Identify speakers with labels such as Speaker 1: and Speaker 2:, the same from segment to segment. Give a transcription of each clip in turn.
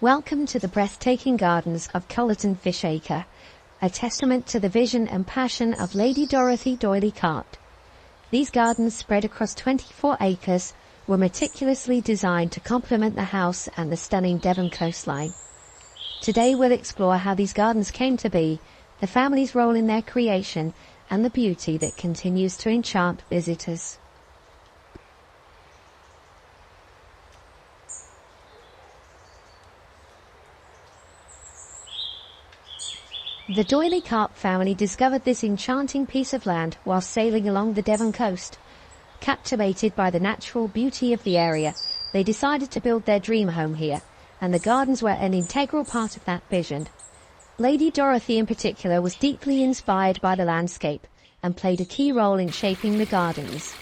Speaker 1: Welcome to the breathtaking Gardens of Coleton Fishacre, a testament to the vision and passion of Lady Dorothy D'Oyly Carte. These gardens, spread across 24 acres, were meticulously designed to complement the house and the stunning Devon coastline. Today we'll explore how these gardens came to be, the family's role in their creation, and the beauty that continues to enchant visitors. The D'Oyly Carte family discovered this enchanting piece of land while sailing along the Devon coast. Captivated by the natural beauty of the area, they decided to build their dream home here, and the gardens were an integral part of that vision. Lady Dorothy in particular was deeply inspired by the landscape and played a key role in shaping the gardens.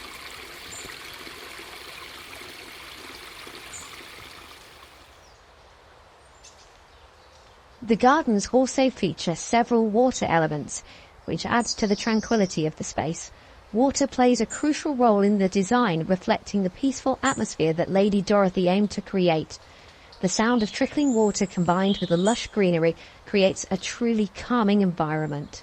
Speaker 1: The gardens also feature several water elements, which adds to the tranquility of the space. Water plays a crucial role in the design, reflecting the peaceful atmosphere that Lady Dorothy aimed to create. The sound of trickling water combined with the lush greenery creates a truly calming environment.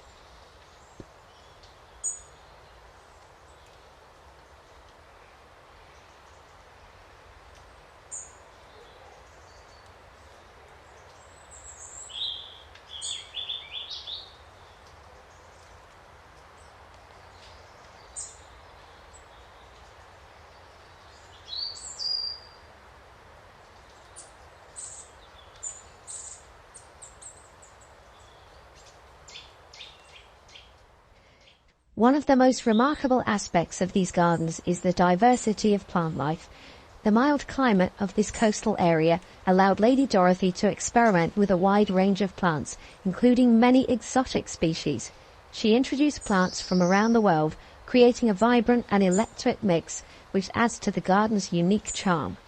Speaker 1: One of the most remarkable aspects of these gardens is the diversity of plant life. The mild climate of this coastal area allowed Lady Dorothy to experiment with a wide range of plants, including many exotic species. She introduced plants from around the world, creating a vibrant and electric mix which adds to the garden's unique charm.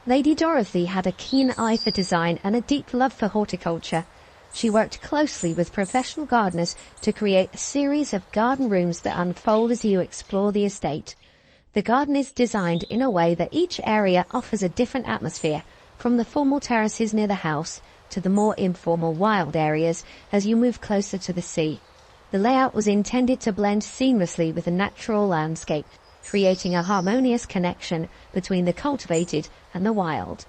Speaker 1: Lady Dorothy had a keen eye for design and a deep love for horticulture. She worked closely with professional gardeners to create a series of garden rooms that unfold as you explore the estate. The garden is designed in a way that each area offers a different atmosphere, from the formal terraces near the house to the more informal wild areas as you move closer to the sea. The layout was intended to blend seamlessly with the natural landscape, creating a harmonious connection between the cultivated and the wild.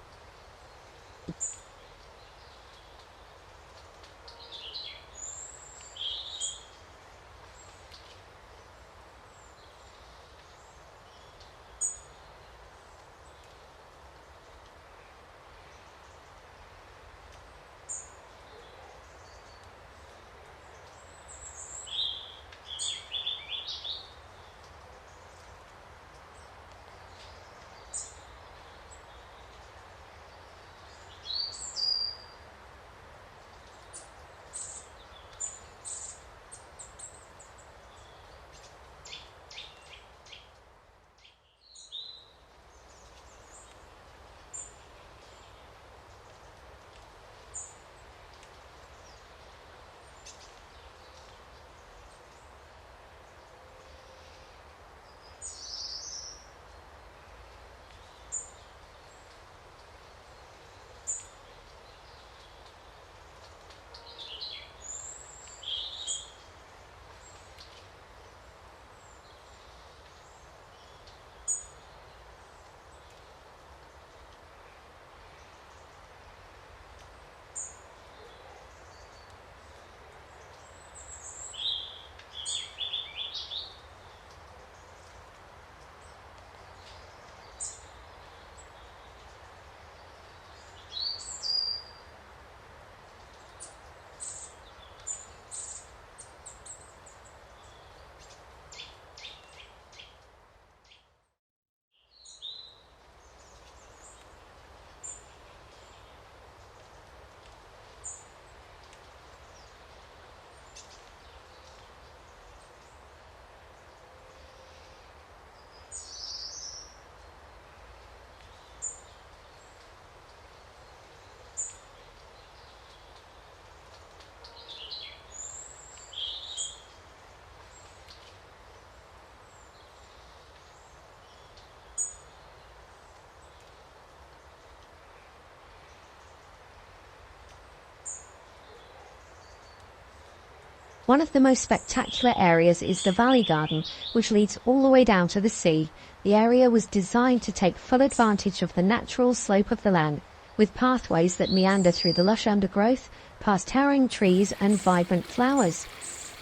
Speaker 1: One of the most spectacular areas is the Valley Garden, which leads all the way down to the sea. The area was designed to take full advantage of the natural slope of the land, with pathways that meander through the lush undergrowth, past towering trees and vibrant flowers.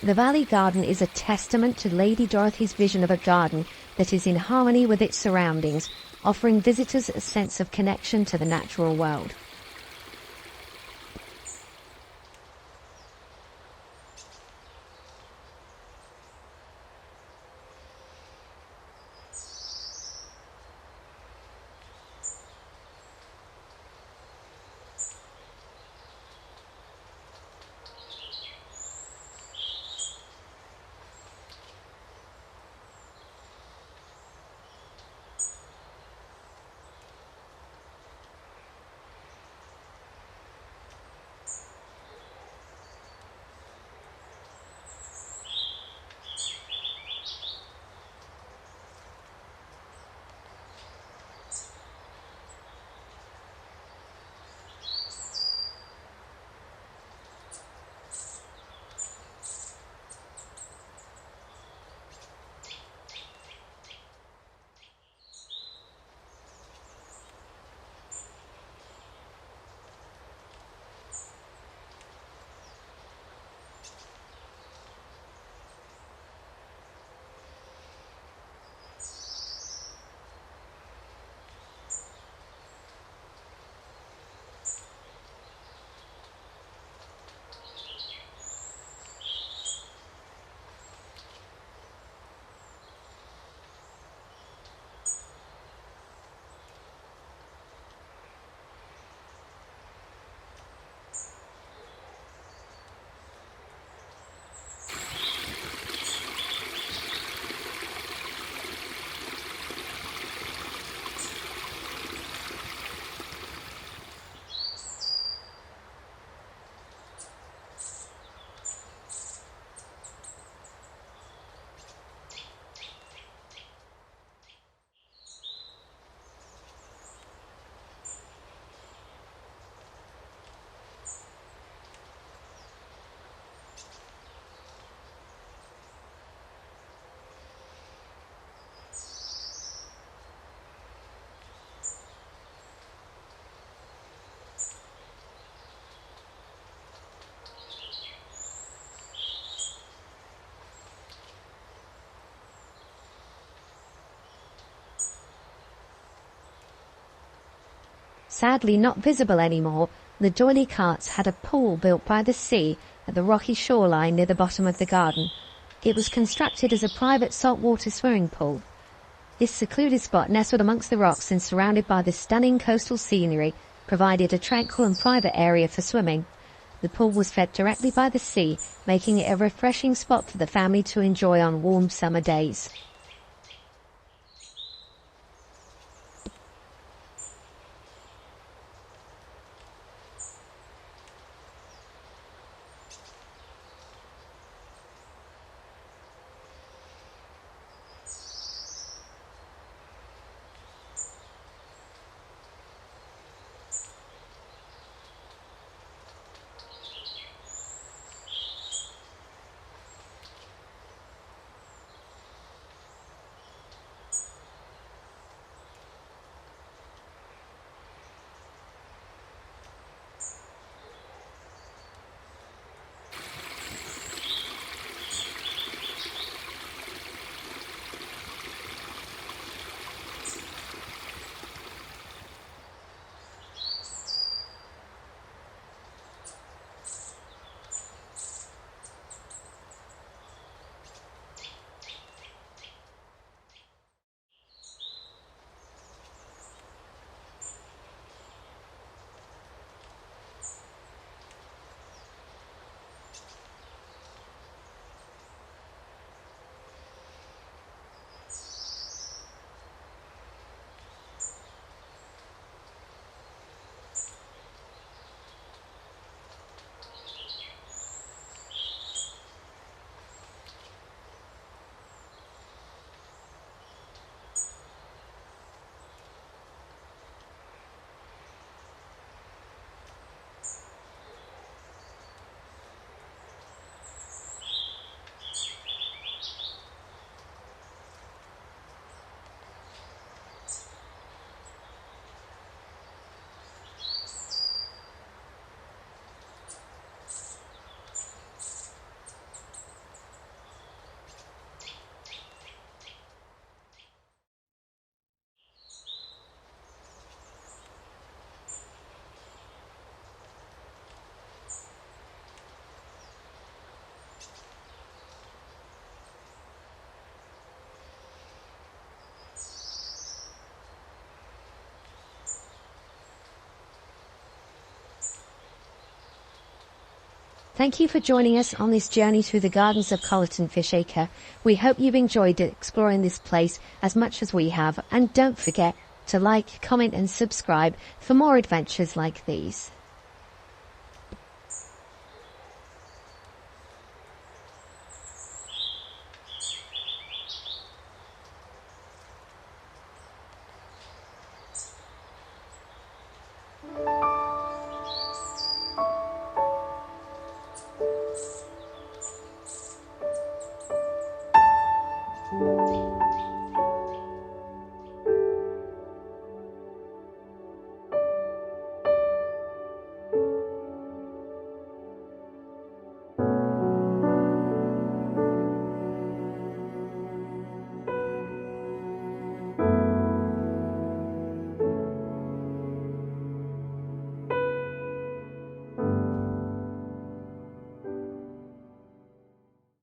Speaker 1: The Valley Garden is a testament to Lady Dorothy's vision of a garden that is in harmony with its surroundings, offering visitors a sense of connection to the natural world. Sadly not visible anymore, the doily carts had a pool built by the sea at the rocky shoreline near the bottom of the garden. It was constructed as a private saltwater swimming pool. This secluded spot, nestled amongst the rocks and surrounded by the stunning coastal scenery, provided a tranquil and private area for swimming. The pool was fed directly by the sea, making it a refreshing spot for the family to enjoy on warm summer days. Thank you for joining us on this journey through the Gardens of Coleton Fishacre. We hope you've enjoyed exploring this place as much as we have, and don't forget to like, comment and subscribe for more adventures like these.
Speaker 2: Thank you.